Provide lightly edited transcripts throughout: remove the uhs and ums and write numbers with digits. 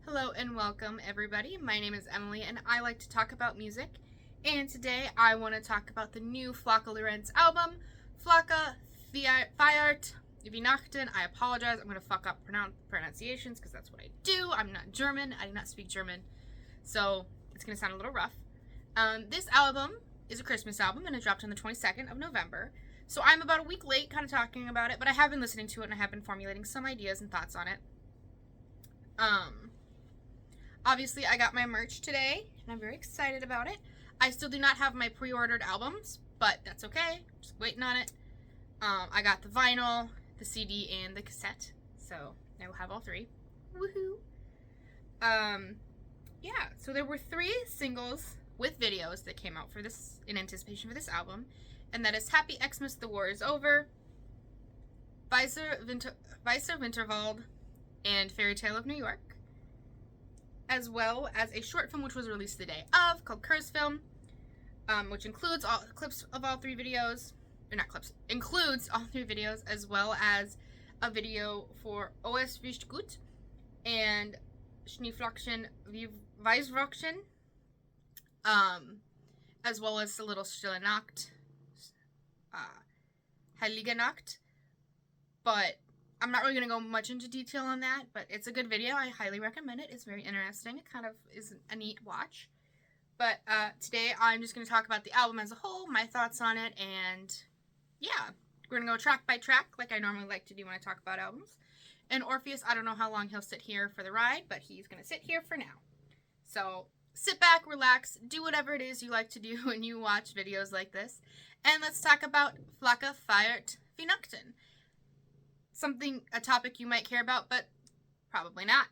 Hello and welcome, everybody. My name is Emily, and I like to talk about music. And today I want to talk about the new Flake Lorenz album, Flake feiert Weihnachten. I apologize. I'm going to fuck up pronunciations because that's what I do. I'm not German. I do not speak German, so it's going to sound a little rough. This album is a Christmas album, and it dropped on the 22nd of November. So I'm about a week late kind of talking about it, but I have been listening to it, and I have been formulating some ideas and thoughts on it. Obviously, I got my merch today, and I'm very excited about it. I still do not have my pre-ordered albums, but that's okay. Just waiting on it. I got the vinyl, the CD, and the cassette, so I will have all three. Woohoo! Yeah, so there were 3 singles with videos that came out for this in anticipation for this album, and that is Happy Xmas, The War Is Over, Weißer Winterwald, and Fairy Tale of New York, as well as a short film which was released the day of called Kurzfilm, which includes all clips of all 3 videos, or not clips, includes all 3 videos, as well as a video for OS Wischt Gut and Schneeflockchen wie Weißwrockchen, as well as a little Stille Nacht, Heilige Nacht, but I'm not really going to go much into detail on that, but it's a good video. I highly recommend it. It's very interesting. It kind of is a neat watch. But today I'm just going to talk about the album as a whole, my thoughts on it, and yeah, we're going to go track by track like I normally like to do when I talk about albums. And Orpheus, I don't know how long he'll sit here for the ride, but he's going to sit here for now. So sit back, relax, do whatever it is you like to do when you watch videos like this, and let's talk about Flake feiert Weihnachten. A topic you might care about, but probably not.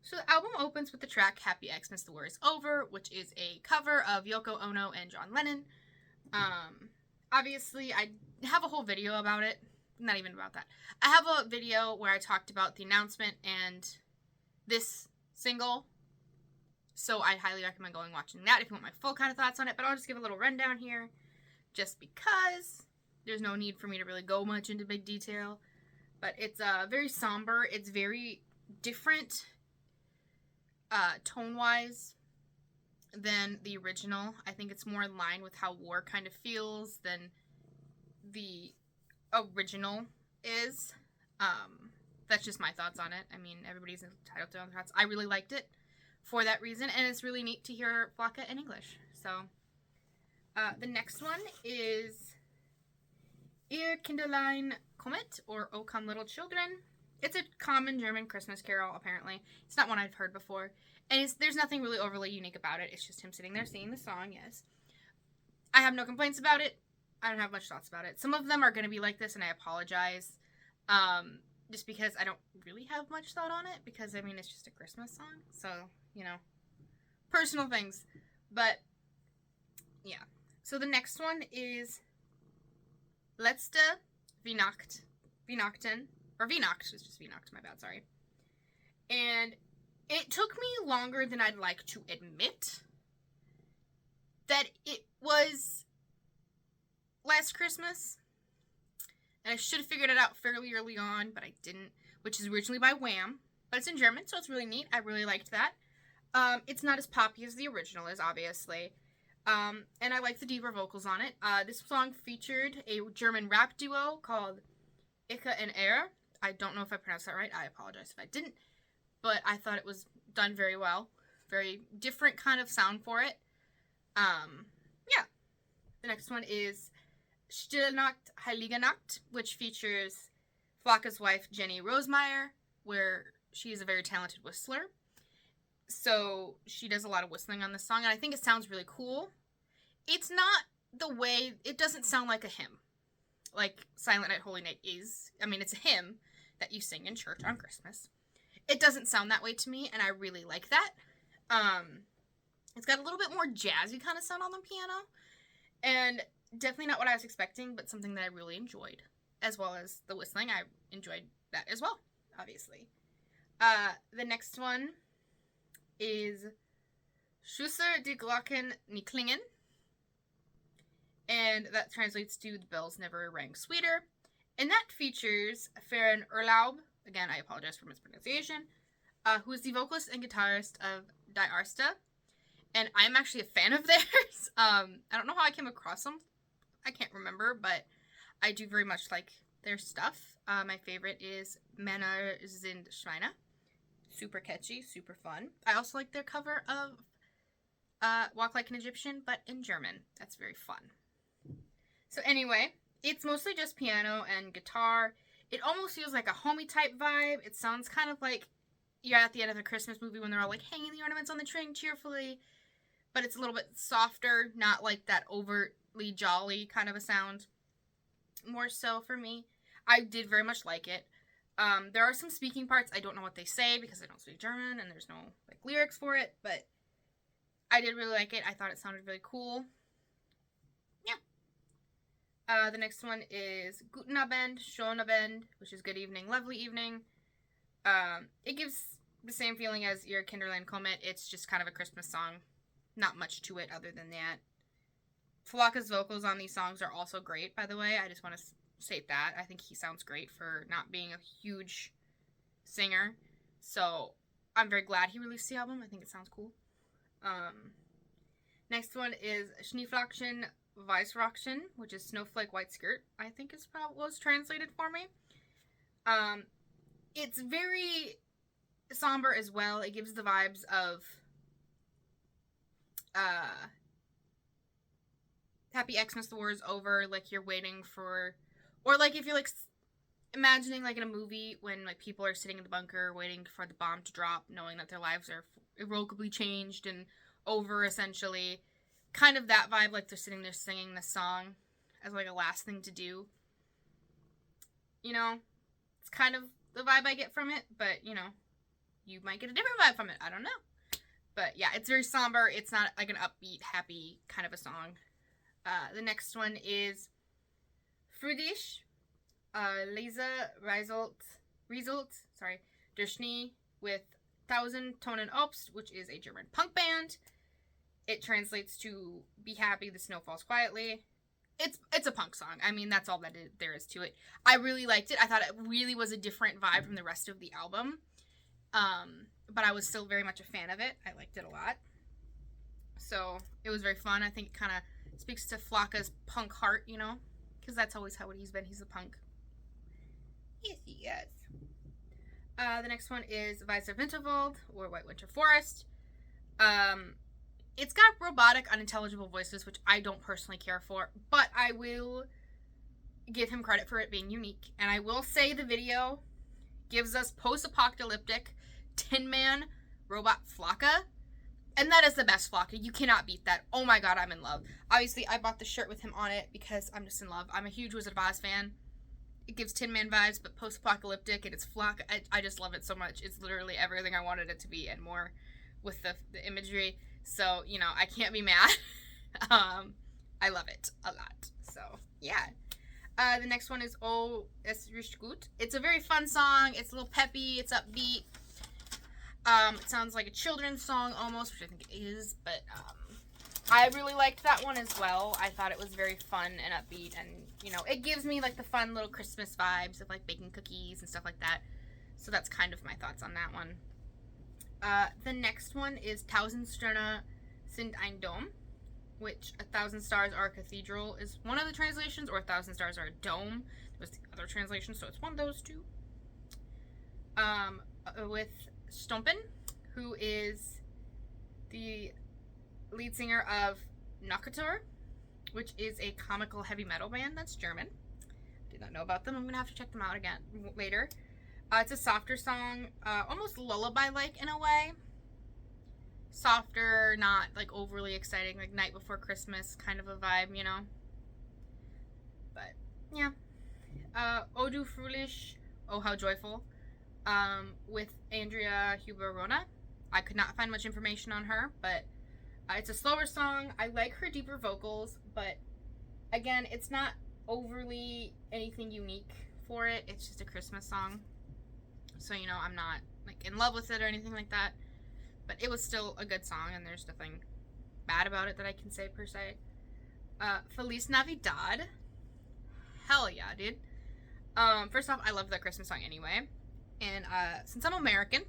So the album opens with the track Happy Xmas, The War Is Over, which is a cover of Yoko Ono and John Lennon. Obviously, I have a whole video about it. Not even about that. I have a video where I talked about the announcement and this single. So I highly recommend going and watching that if you want my full kind of thoughts on it. But I'll just give a little rundown here, just because there's no need for me to really go much into big detail. But it's very somber. It's very different tone-wise than the original. I think it's more in line with how war kind of feels than the original is. That's just my thoughts on it. I mean, everybody's entitled to their own thoughts. I really liked it for that reason, and it's really neat to hear Flake in English. So, the next one is Ihr Kinderlein kommet, or O Come Little Children. It's a common German Christmas carol, apparently. It's not one I've heard before. And there's nothing really overly unique about it. It's just him sitting there singing the song, yes. I have no complaints about it. I don't have much thoughts about it. Some of them are going to be like this, and I apologize. Just because I don't really have much thought on it, because, I mean, it's just a Christmas song. So, you know, personal things. But, yeah. So the next one is Letzte Weihnachten, or Weihnacht, it's just Weihnacht, my bad, sorry. And it took me longer than I'd like to admit that it was last Christmas, and I should have figured it out fairly early on, but I didn't, which is originally by Wham, but it's in German, so it's really neat. I really liked that. It's not as poppy as the original is, obviously. And I like the deeper vocals on it. This song featured a German rap duo called Ika and Er. I don't know if I pronounced that right. I apologize if I didn't. But I thought it was done very well. Very different kind of sound for it. Yeah. The next one is Stille Nacht, Heilige Nacht, which features Flake's wife, Jenny Rosemeyer, where she is a very talented whistler. So she does a lot of whistling on this song, and I think it sounds really cool. It's not the way, it doesn't sound like a hymn, like Silent Night, Holy Night is. I mean, it's a hymn that you sing in church on Christmas. It doesn't sound that way to me, and I really like that. It's got a little bit more jazzy kind of sound on the piano, and definitely not what I was expecting, but something that I really enjoyed, as well as the whistling. I enjoyed that as well, obviously. The next one is Schusser die Glocken nie klingen, and that translates to The Bells Never Rang Sweeter, and that features Feren Urlaub, again I apologize for mispronunciation, who is the vocalist and guitarist of Die Arsta. And I'm actually a fan of theirs. I don't know how I came across them. I can't remember, but I do very much like their stuff. My favorite is Männer sind Schweine. Super catchy, super fun. I also like their cover of Walk Like an Egyptian, but in German. That's very fun. So anyway, it's mostly just piano and guitar. It almost feels like a homey type vibe. It sounds kind of like you're at the end of a Christmas movie when they're all like hanging the ornaments on the tree cheerfully. But it's a little bit softer, not like that overtly jolly kind of a sound. More so for me. I did very much like it. There are some speaking parts. I don't know what they say because I don't speak German and there's no like lyrics for it, but I did really like it. I thought it sounded really cool. Yeah. The next one is Guten Abend, Schönen Abend, which is good evening, lovely evening. It gives the same feeling as your Kinderlein Comet. It's just kind of a Christmas song. Not much to it other than that. Flaka's vocals on these songs are also great, by the way. I just want to state that. I think he sounds great for not being a huge singer. So I'm very glad he released the album. I think it sounds cool. Next one is Schneeflöckchen Weißröckchen, which is Snowflake White Skirt, I think is what was translated for me. It's very somber as well. It gives the vibes of Happy Xmas, the war is over, like you're waiting for, or like if you're like imagining like in a movie when like people are sitting in the bunker waiting for the bomb to drop, knowing that their lives are irrevocably changed and over essentially, kind of that vibe, like they're sitting there singing this song as like a last thing to do. You know, it's kind of the vibe I get from it, but you know, you might get a different vibe from it. I don't know. But yeah, it's very somber. It's not like an upbeat, happy kind of a song. The next one is Fröhlich, Leise Rieselt, Der Schnee with 1000 Tonnen Obst, which is a German punk band. It translates to Be Happy, the Snow Falls Quietly. It's a punk song. I mean, that's all that there is to it. I really liked it. I thought it really was a different vibe from the rest of the album. But I was still very much a fan of it. I liked it a lot. So, it was very fun. I think it kind of speaks to Flaka's punk heart, you know? Because that's always how he's been. He's a punk. Yes, he is. The next one is Weißer Winterwald, or White Winter Forest. It's got robotic, unintelligible voices, which I don't personally care for. But I will give him credit for it being unique. And I will say the video gives us post-apocalyptic Tin Man robot Flaka, and that is the best Flaka. You cannot beat that. Oh my god, I'm in love. Obviously, I bought the shirt with him on it because I'm just in love. I'm a huge Wizard of Oz fan. It gives Tin Man vibes, but post-apocalyptic, and it's Flaka. I just love it so much. It's literally everything I wanted it to be and more with the imagery. So, you know, I can't be mad. I love it a lot. So, yeah. The next one is Oh, es riecht gut. It's a very fun song. It's a little peppy. It's upbeat. It sounds like a children's song almost, which I think it is, but I really liked that one as well. I thought it was very fun and upbeat, and, you know, it gives me, like, the fun little Christmas vibes of, like, baking cookies and stuff like that. So that's kind of my thoughts on that one. The next one is 1000 Sterne sind ein Dom, which 1,000 stars are a cathedral is one of the translations, or 1,000 stars are a dome was the other translation, so it's one of those two. With Stompen, who is the lead singer of Nocturne, which is a comical heavy metal band that's German. Did not know about them. I'm gonna have to check them out again later. It's a softer song, almost lullaby-like in a way. Softer, not like overly exciting, like Night Before Christmas kind of a vibe, you know. But yeah, O du Fröhlich, Oh How Joyful. With Andrea Huber-Rona. I could not find much information on her, but it's a slower song. I like her deeper vocals, but again, it's not overly anything unique for it. It's just a Christmas song. So, you know, I'm not like in love with it or anything like that, but it was still a good song, and there's nothing bad about it that I can say per se. Feliz Navidad. Hell yeah, dude. First off, I love that Christmas song anyway. And since I'm American,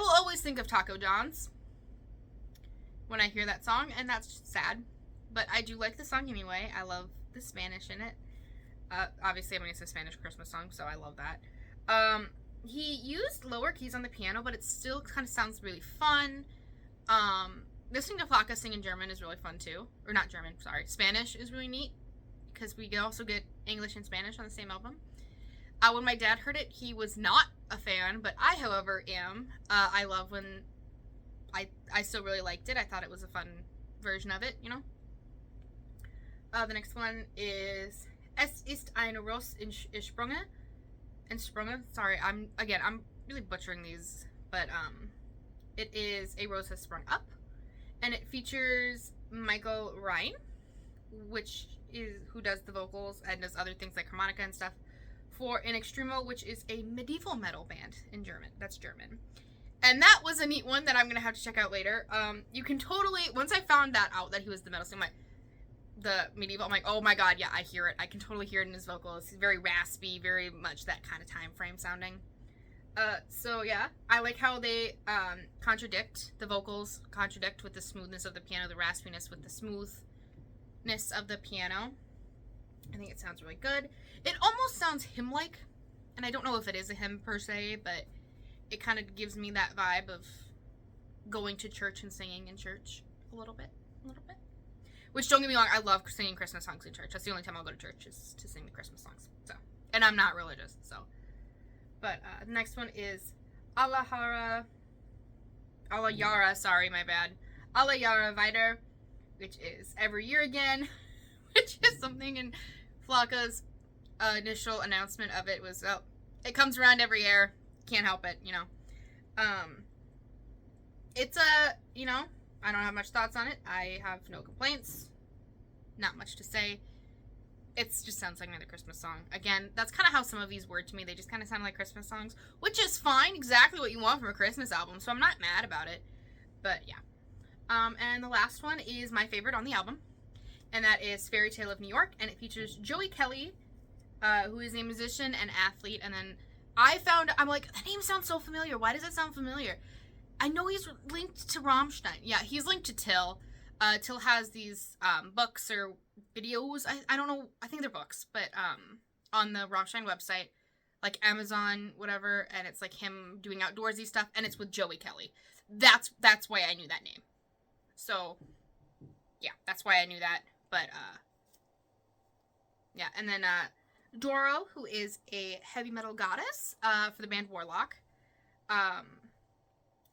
will always think of Taco John's when I hear that song, and that's just sad. But I do like the song anyway. I love the Spanish in it. Obviously, I mean, it's a Spanish Christmas song, so I love that. He used lower keys on the piano, but it still kind of sounds really fun. Listening to Flaka sing in German is really fun too. Or not German, sorry. Spanish is really neat, because we also get English and Spanish on the same album. When my dad heard it, he was not a fan, but I, however, am. I love when I still really liked it. I thought it was a fun version of it, you know? The next one is Es ist ein Ross in Sprünge. Sorry, I'm really butchering these, but it is A Rose Has Sprung Up, and it features Michael Ryan, who does the vocals and does other things like harmonica and stuff, for In Extremo, which is a medieval metal band in German. That's German. And that was a neat one that I'm going to have to check out later. You can totally, once I found that out, that he was the metal singer, the medieval, I'm like, oh my god, yeah, I hear it. I can totally hear it in his vocals. He's very raspy, very much that kind of time frame sounding. So yeah, I like how they the vocals contradict with the smoothness of the piano, the raspiness with the smoothness of the piano. I think it sounds really good. It almost sounds hymn-like, and I don't know if it is a hymn per se, but it kind of gives me that vibe of going to church and singing in church a little bit. Which, don't get me wrong, I love singing Christmas songs in church. That's the only time I'll go to church, is to sing the Christmas songs. So, and I'm not religious, so. But the next one is Alla Yara, sorry, my bad. Alla Yara weiter, which is Every Year Again, which is something in Flaka's initial announcement of it was, oh, it comes around every year. Can't help it, you know. It's you know, I don't have much thoughts on it. I have no complaints. Not much to say. It just sounds like another Christmas song. Again, that's kind of how some of these were to me. They just kind of sound like Christmas songs, which is fine. Exactly what you want from a Christmas album, so I'm not mad about it. But, yeah. And the last one is my favorite on the album, and that is Fairy Tale of New York, and it features Joey Kelly, who is a musician and athlete, and then I'm like, that name sounds so familiar. Why does it sound familiar? I know he's linked to Rammstein. Yeah, he's linked to Till. Till has these books or videos. I don't know. I think they're books, but on the Rammstein website, like Amazon, whatever, and it's like him doing outdoorsy stuff, and it's with Joey Kelly. That's why I knew that name. So, yeah, that's why I knew that. But, yeah, and then Doro, who is a heavy metal goddess for the band Warlock.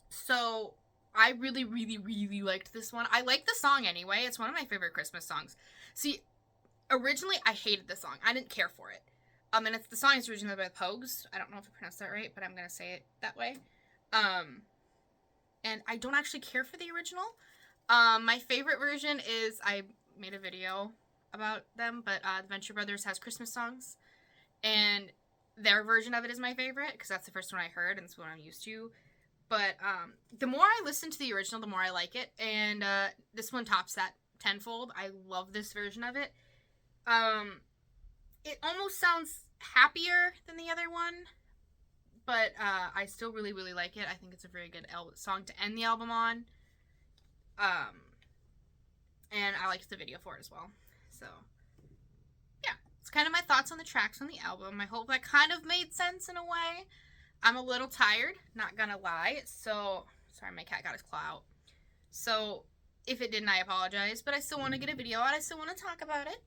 So I really, really, really liked this one. I like the song anyway. It's one of my favorite Christmas songs. See, originally I hated the song. I didn't care for it. And the song is originally by Pogues. I don't know if I pronounced that right, but I'm going to say it that way. And I don't actually care for the original. My favorite version is, I made a video about them, but the Venture Brothers has Christmas songs. And their version of it is my favorite, because that's the first one I heard, and it's what I'm used to. But the more I listen to the original, the more I like it. And this one tops that tenfold. I love this version of it. It almost sounds happier than the other one. But I still really, really like it. I think it's a very good song to end the album on. And I liked the video for it as well. So, yeah. It's kind of my thoughts on the tracks on the album. I hope that kind of made sense in a way. I'm a little tired, not gonna lie, so, sorry, my cat got his claw out. So, if it didn't, I apologize, but I still want to get a video out, I still want to talk about it.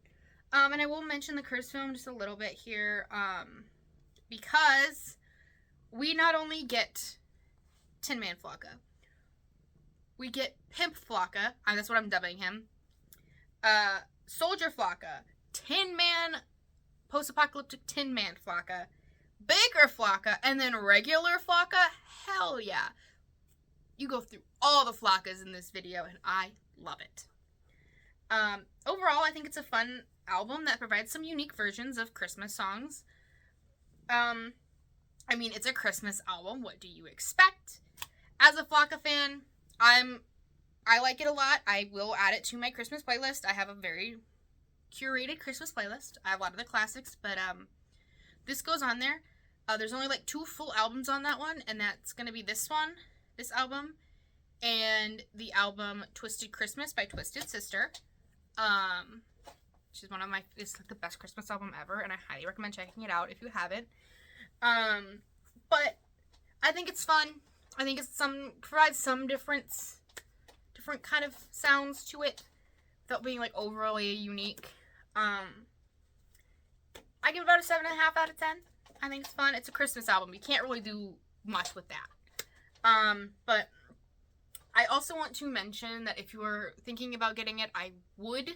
And I will mention the Curse film just a little bit here, because we not only get Tin Man Flaka, we get Pimp Flaka, that's what I'm dubbing him, Soldier Flaka, Tin Man, Post-Apocalyptic Tin Man Flaka, Baker Flaka, and then regular Flaka. Hell yeah. You go through all the Flakas in this video, and I love it. Overall, I think it's a fun album that provides some unique versions of Christmas songs. I mean, it's a Christmas album. What do you expect? As a Flaka fan, I like it a lot. I will add it to my Christmas playlist. I have a very curated Christmas playlist. I have a lot of the classics, but this goes on there. There's only like 2 full albums on that one, and that's going to be this one, this album, and the album Twisted Christmas by Twisted Sister. Which is it's like the best Christmas album ever, and I highly recommend checking it out if you haven't. But I think it's fun. I think it's provides some different kind of sounds to it without being like overly unique. I give it about a 7.5 out of 10. I think it's fun. It's a Christmas album. You can't really do much with that. But I also want to mention that if you are thinking about getting it, I would.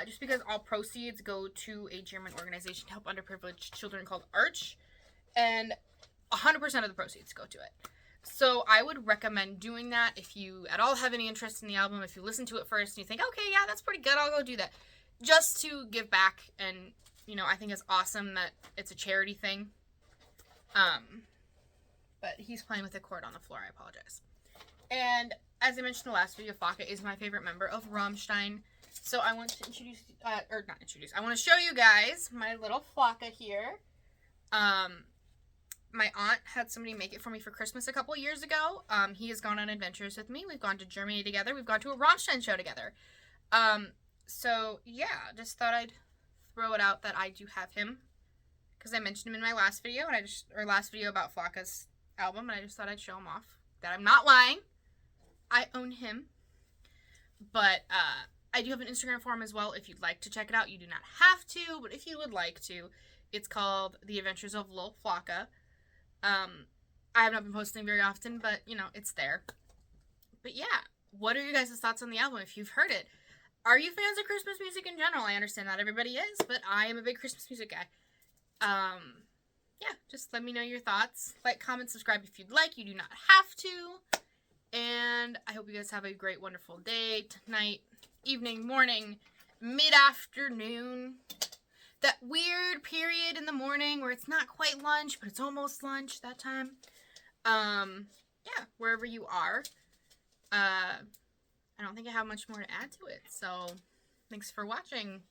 Just because all proceeds go to a German organization to help underprivileged children called Arch. And 100% of the proceeds go to it. So I would recommend doing that if you at all have any interest in the album. If you listen to it first and you think, okay, yeah, that's pretty good, I'll go do that. Just to give back. And, you know, I think it's awesome that it's a charity thing. But he's playing with a cord on the floor. I apologize. And as I mentioned in the last video, Flake is my favorite member of Rammstein. So I want to I want to show you guys my little Flake here. My aunt had somebody make it for me for Christmas a couple of years ago. He has gone on adventures with me. We've gone to Germany together. We've gone to a Rammstein show together. So yeah, just thought I'd throw it out that I do have him. Because I mentioned him in my last video, last video about Flake's album, and I just thought I'd show him off. That I'm not lying. I own him. But, I do have an Instagram for him as well if you'd like to check it out. You do not have to, but if you would like to, it's called The Adventures of Lil Flake. I have not been posting very often, but, you know, it's there. But yeah, what are your guys' thoughts on the album if you've heard it? Are you fans of Christmas music in general? I understand not everybody is, but I am a big Christmas music guy. Yeah, just let me know your thoughts. Like, comment, subscribe if you'd like. You do not have to. And I hope you guys have a great, wonderful day, night, evening, morning, mid-afternoon. That weird period in the morning where it's not quite lunch, but it's almost lunch that time. Yeah, wherever you are. I don't think I have much more to add to it. So, thanks for watching.